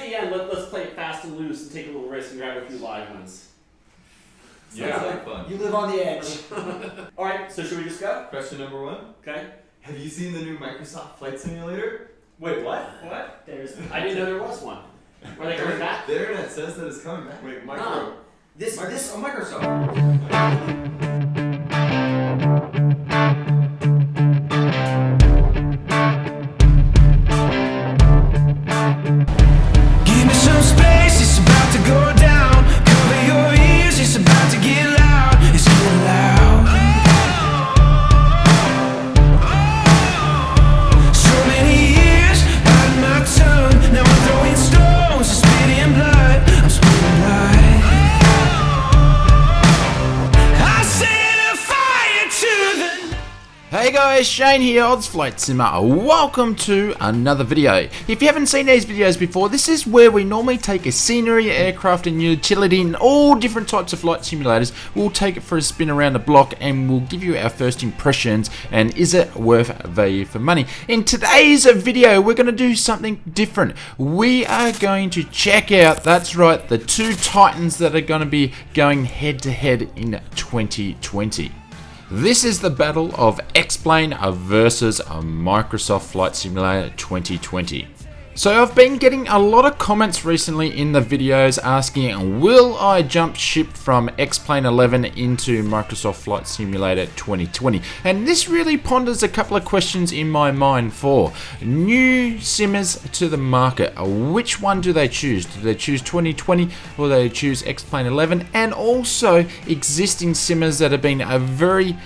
the end, let's play it fast and loose and take a little risk and grab a few live ones. Yeah, sounds like fun. You live on the edge. Alright, so should we just go? Question number 1. Okay. Have you seen the new Microsoft Flight Simulator? Wait, what? What? I didn't know there was one. Are they coming back? The internet says that it's coming back. Wait, Microsoft. Give me some space, it's about to go down. Cover your ears, it's about to get loud. It's getting loud. So many years biting my tongue. Now I'm throwing stones, I'm spitting blood. I'm spitting blood. I set a fire to the. Hey guys, Shane here, Odds Flight Simmer. Welcome to another video. If you haven't seen these videos before, this is where we normally take a scenery, aircraft and utility and all different types of flight simulators. We'll take it for a spin around the block and we'll give you our first impressions and is it worth value for money. In today's video, we're going to do something different. We are going to check out, that's right, the two titans that are going to be going head to head in 2020. This is the battle of X-Plane versus Microsoft Flight Simulator 2020. So I've been getting a lot of comments recently in the videos asking, will I jump ship from X-Plane 11 into Microsoft Flight Simulator 2020? And this really ponders a couple of questions in my mind for new simmers to the market. Which one do they choose? Do they choose 2020 or do they choose X-Plane 11? And also existing simmers that have been very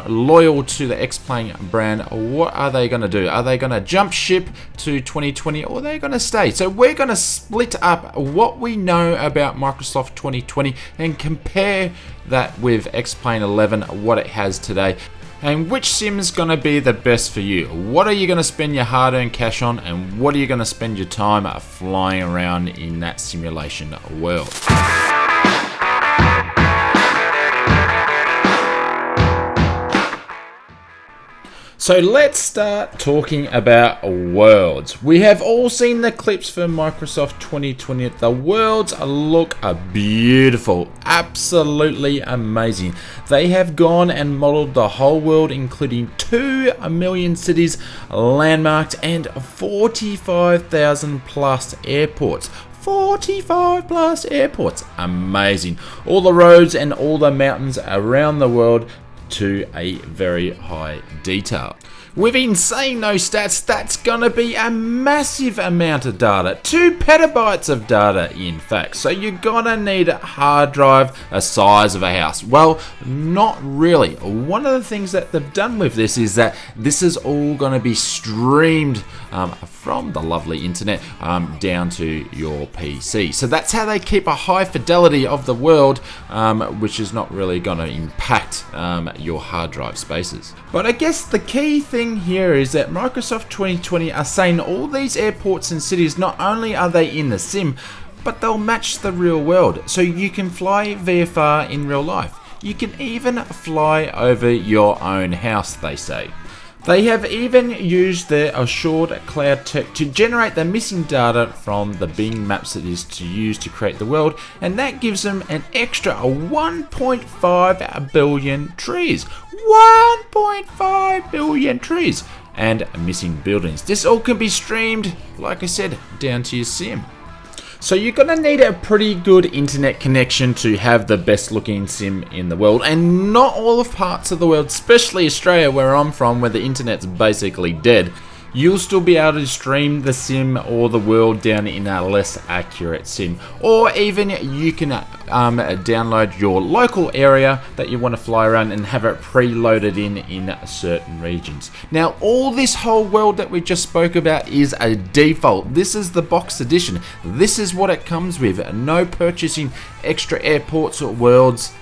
loyal to the X-Plane brand, what are they going to do? Are they going to jump ship to 2020 or are they going to stay? So we're going to split up what we know about Microsoft 2020 and compare that with X-Plane 11, what it has today. And which sim is going to be the best for you? What are you going to spend your hard-earned cash on and what are you going to spend your time flying around in that simulation world? So let's start talking about worlds. We have all seen the clips for Microsoft 2020. The worlds look beautiful, absolutely amazing. They have gone and modeled the whole world, including 2 million cities, landmarks, and 45,000 plus airports. 45 plus airports, amazing. All the roads and all the mountains around the world to a very high detail. With insane those stats, that's gonna be a massive amount of data, 2 petabytes of data in fact. So you're gonna need a hard drive the size of a house. Well, not really. One of the things that they've done with this is that this is all gonna be streamed from the lovely internet down to your PC. So that's how they keep a high fidelity of the world, which is not really gonna impact your hard drive spaces. But I guess the key thing here is that Microsoft 2020 are saying all these airports and cities, not only are they in the sim, but they'll match the real world. So you can fly VFR in real life. You can even fly over your own house, they say. They have even used their assured cloud tech to generate the missing data from the Bing maps that is to use to create the world, and that gives them an extra 1.5 billion trees. 1.5 billion trees and missing buildings. This all can be streamed, like I said, down to your sim. So you're gonna need a pretty good internet connection to have the best looking sim in the world, and not all of parts of the world, especially Australia where I'm from, where the internet's basically dead. You'll still be able to stream the sim or the world down in a less accurate sim, or even you can download your local area that you want to fly around and have it preloaded in certain regions. Now all this whole world that we just spoke about is a default. This is the box edition. This is what it comes with. No purchasing extra airports or worlds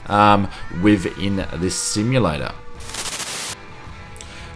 within this simulator.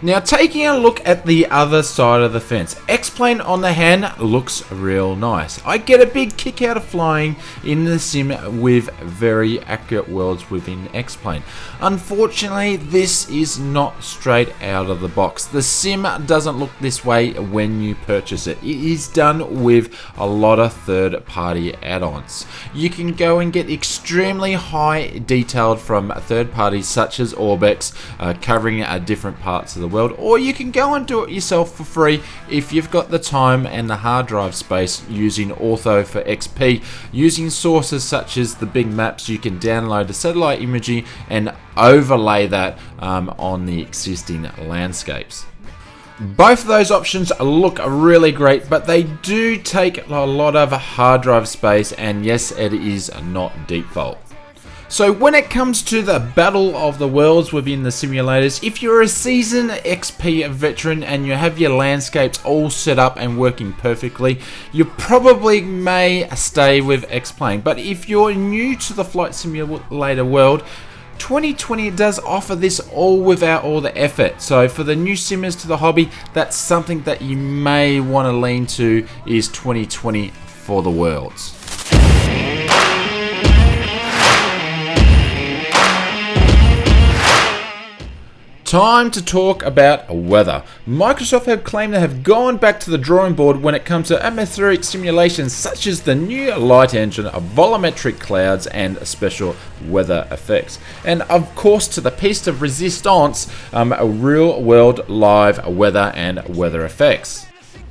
Now, taking a look at the other side of the fence, X-Plane on the hand looks real nice. I get a big kick out of flying in the sim with very accurate worlds within X-Plane. Unfortunately, this is not straight out of the box. The sim doesn't look this way when you purchase it. It is done with a lot of third-party add-ons. You can go and get extremely high detailed from third parties such as Orbex, covering different parts of the world, or you can go and do it yourself for free if you've got the time and the hard drive space using Ortho for XP. Using sources such as the big maps, you can download the satellite imagery and overlay that on the existing landscapes. Both of those options look really great, but they do take a lot of hard drive space, and yes, it is not default. So when it comes to the battle of the worlds within the simulators, if you're a seasoned XP veteran and you have your landscapes all set up and working perfectly, you probably may stay with X-Plane. But if you're new to the flight simulator world, 2020 does offer this all without all the effort. So for the new simmers to the hobby, that's something that you may want to lean to, is 2020 for the worlds. Time to talk about weather. Microsoft have claimed they have gone back to the drawing board when it comes to atmospheric simulations such as the new light engine, volumetric clouds, and special weather effects. And of course, to the piece of resistance, real world live weather and weather effects.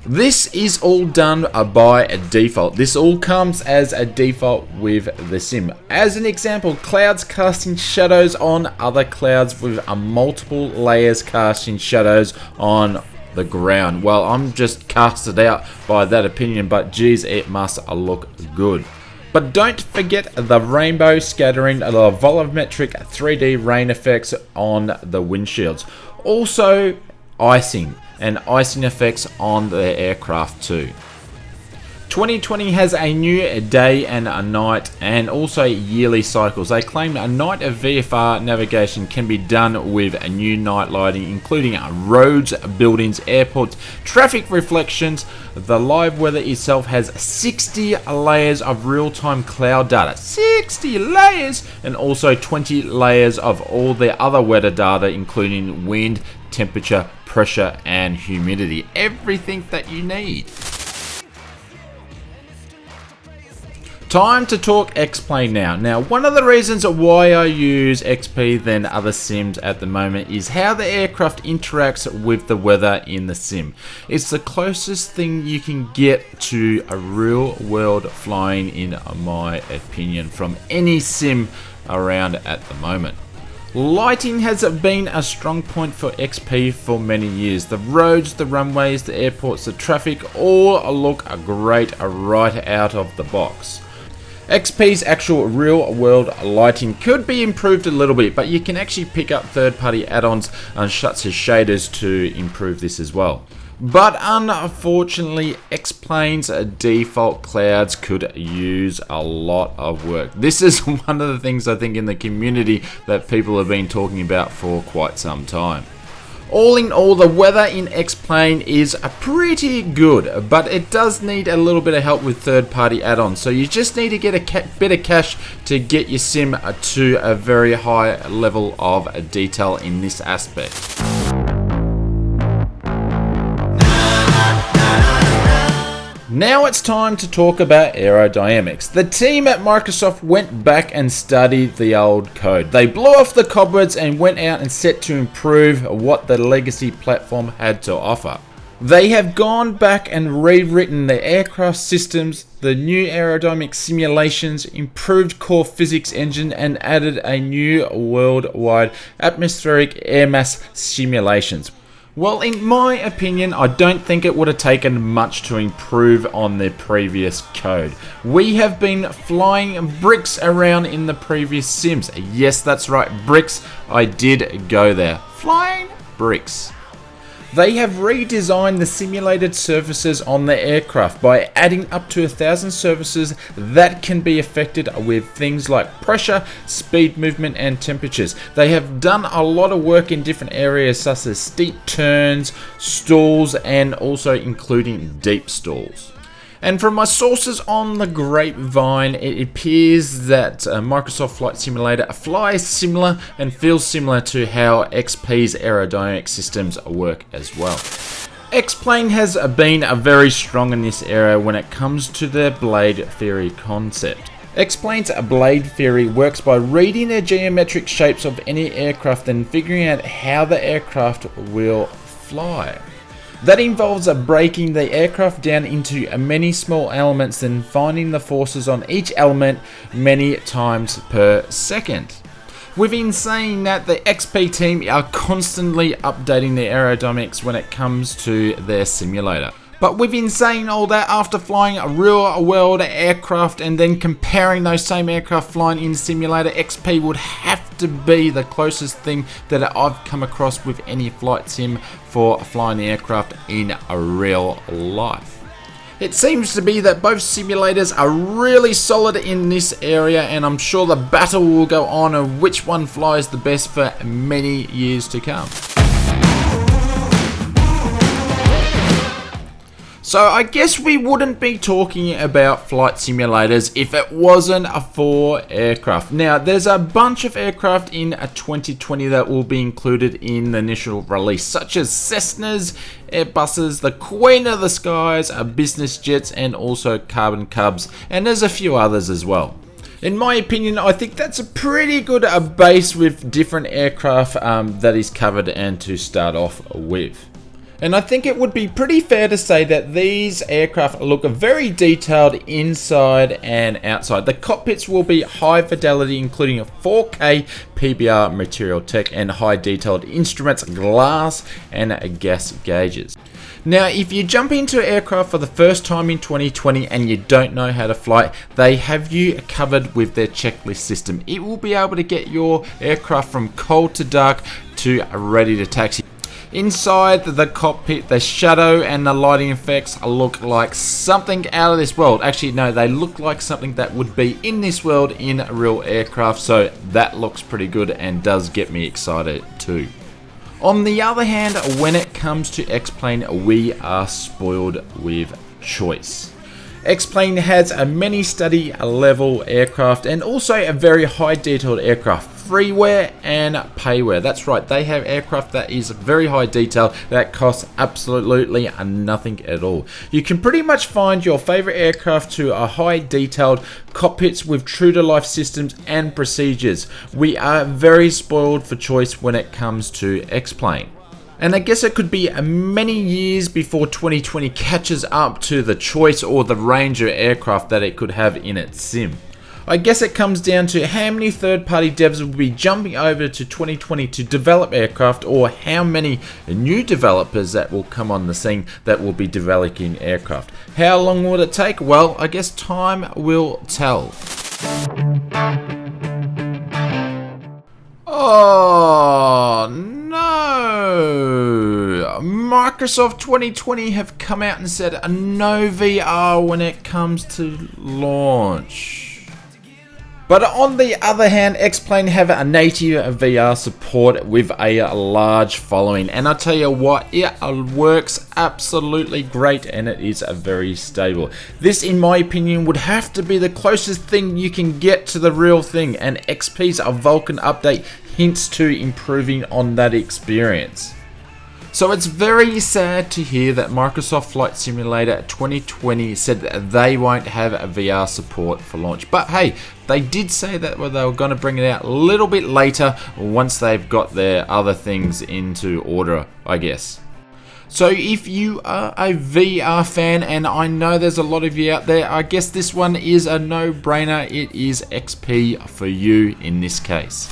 This is all done by default. This all comes as a default with the sim. As an example, clouds casting shadows on other clouds with multiple layers casting shadows on the ground. Well, I'm just casted out by that opinion, but geez, it must look good. But don't forget the rainbow scattering, the volumetric 3D rain effects on the windshields. Also, icing and icing effects on the aircraft too. 2020 has a new day and a night, and also yearly cycles. They claim a night of VFR navigation can be done with a new night lighting, including roads, buildings, airports, traffic reflections. The live weather itself has 60 layers of real-time cloud data. 60 layers! And also 20 layers of all the other weather data, including wind, temperature, pressure, and humidity. Everything that you need. Time to talk X-Plane now. Now, one of the reasons why I use XP than other sims at the moment is how the aircraft interacts with the weather in the sim. It's the closest thing you can get to a real world flying, in my opinion, from any sim around at the moment. Lighting has been a strong point for XP for many years. The roads, the runways, the airports, the traffic all look great right out of the box. XP's actual real world lighting could be improved a little bit, but you can actually pick up third party add-ons such as shaders to improve this as well. But unfortunately, X-Plane's default clouds could use a lot of work. This is one of the things I think in the community that people have been talking about for quite some time. All in all, the weather in X-Plane is pretty good, but it does need a little bit of help with third-party add-ons. So you just need to get a bit of cash to get your sim to a very high level of detail in this aspect. Now it's time to talk about Aerodynamics. The team at Microsoft went back and studied the old code. They blew off the cobwebs and went out and set to improve what the legacy platform had to offer. They have gone back and rewritten the aircraft systems, the new aerodynamic simulations, improved core physics engine, and added a new worldwide atmospheric air mass simulations. Well, in my opinion, I don't think it would have taken much to improve on the previous code. We have been flying bricks around in the previous sims. Yes, that's right, bricks. I did go there. Flying bricks. They have redesigned the simulated surfaces on the aircraft by adding up to 1,000 surfaces that can be affected with things like pressure, speed, movement and temperatures. They have done a lot of work in different areas such as steep turns, stalls and also including deep stalls. And from my sources on the grapevine, it appears that Microsoft Flight Simulator flies similar and feels similar to how XP's aerodynamic systems work as well. X-Plane has been very strong in this area when it comes to their blade theory concept. X-Plane's blade theory works by reading the geometric shapes of any aircraft and figuring out how the aircraft will fly. That involves breaking the aircraft down into many small elements and finding the forces on each element many times per second. Within saying that, the XP team are constantly updating the aerodynamics when it comes to their simulator. But within saying all that, after flying a real world aircraft and then comparing those same aircraft flying in simulator, XP would have to be the closest thing that I've come across with any flight sim for flying the aircraft in a real life. It seems to be that both simulators are really solid in this area, and I'm sure the battle will go on of which one flies the best for many years to come. So I guess we wouldn't be talking about flight simulators if it wasn't for aircraft. Now, there's a bunch of aircraft in 2020 that will be included in the initial release, such as Cessnas, Airbuses, the Queen of the Skies, business jets, and also Carbon Cubs, and there's a few others as well. In my opinion, I think that's a pretty good base with different aircraft that is covered and to start off with. And I think it would be pretty fair to say that these aircraft look very detailed inside and outside. The cockpits will be high fidelity, including a 4K PBR material tech and high detailed instruments, glass and gas gauges. Now, if you jump into aircraft for the first time in 2020 and you don't know how to fly, they have you covered with their checklist system. It will be able to get your aircraft from cold to dark to ready to taxi. Inside the cockpit, the shadow and the lighting effects look like something out of this world. Actually, no, they look like something that would be in this world in a real aircraft, so that looks pretty good and does get me excited too. On the other hand, when it comes to X-Plane, we are spoiled with choice. X-Plane has a many study level aircraft and also a very high detailed aircraft, freeware and payware. That's right, they have aircraft that is very high detail that costs absolutely nothing at all. You can pretty much find your favorite aircraft to a high detailed cockpits with true to life systems and procedures. We are very spoiled for choice when it comes to X-Plane. And I guess it could be many years before 2020 catches up to the choice or the range of aircraft that it could have in its sim. I guess it comes down to how many third-party devs will be jumping over to 2020 to develop aircraft, or how many new developers that will come on the scene that will be developing aircraft. How long will it take? Well, I guess time will tell. Oh no! Microsoft 2020 have come out and said no VR when it comes to launch. But on the other hand, X-Plane have a native VR support with a large following, and I tell you what, it works absolutely great and it is very stable. This, in my opinion, would have to be the closest thing you can get to the real thing, and XP's Vulkan update hints to improving on that experience. So it's very sad to hear that Microsoft Flight Simulator 2020 said that they won't have a VR support for launch. But hey, they did say that they were going to bring it out a little bit later once they've got their other things into order, I guess. So if you are a VR fan, and I know there's a lot of you out there, I guess this one is a no-brainer. It is XP for you in this case.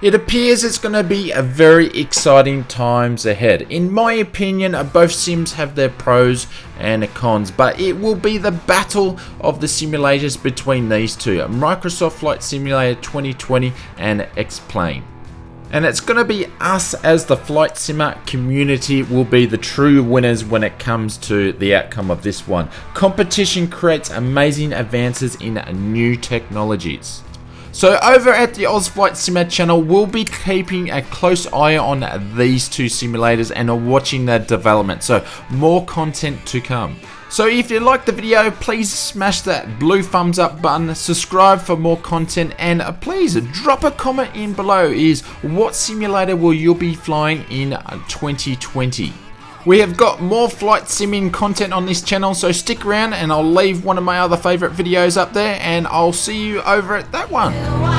It appears it's going to be a very exciting times ahead. In my opinion, both sims have their pros and cons, but it will be the battle of the simulators between these two, Microsoft Flight Simulator 2020 and X-Plane. And it's going to be us as the Flight Simmer community will be the true winners when it comes to the outcome of this one. Competition creates amazing advances in new technologies. So over at the Oz Flight Simmer channel, we'll be keeping a close eye on these two simulators and watching their development. So more content to come. So if you liked the video, please smash that blue thumbs up button, subscribe for more content, and please drop a comment in below is what simulator will you be flying in 2020. We have got more flight simming content on this channel, so stick around and I'll leave one of my other favourite videos up there and I'll see you over at that one.